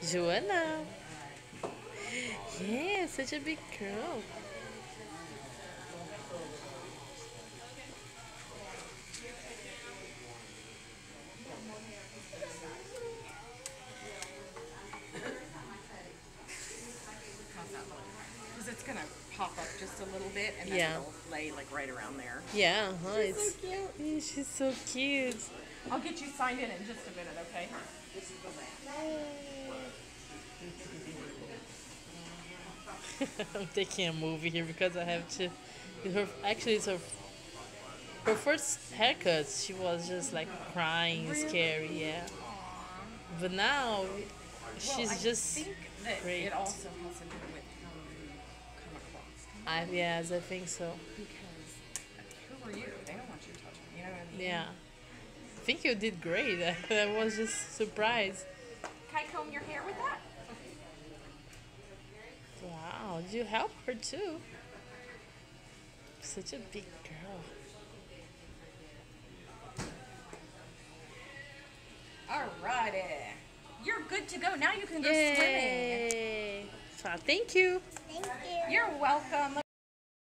Joanna. Yeah, such a big girl. Because it's gonna pop up just a little bit, and then Yeah. it'll lay like right around there. Yeah, huh? She's so It's cute. yeah, she's so cute. I'll get you signed in just a minute, okay? I'm taking a movie here because I have to. Actually, it's her first haircut. She was just like crying, scary, yeah. But now Well, I she's just think that great. it also has to do with how you come across. Yes, I think so. Because who are you? They don't want you to touch them. You know what I mean? Yeah, I think you did great. I was just surprised. Can I comb your hair with that? Wow, did you help her too? Such a big girl. Alrighty. You're good to go. Now you can go swimming. Yay! So, thank you. You're welcome.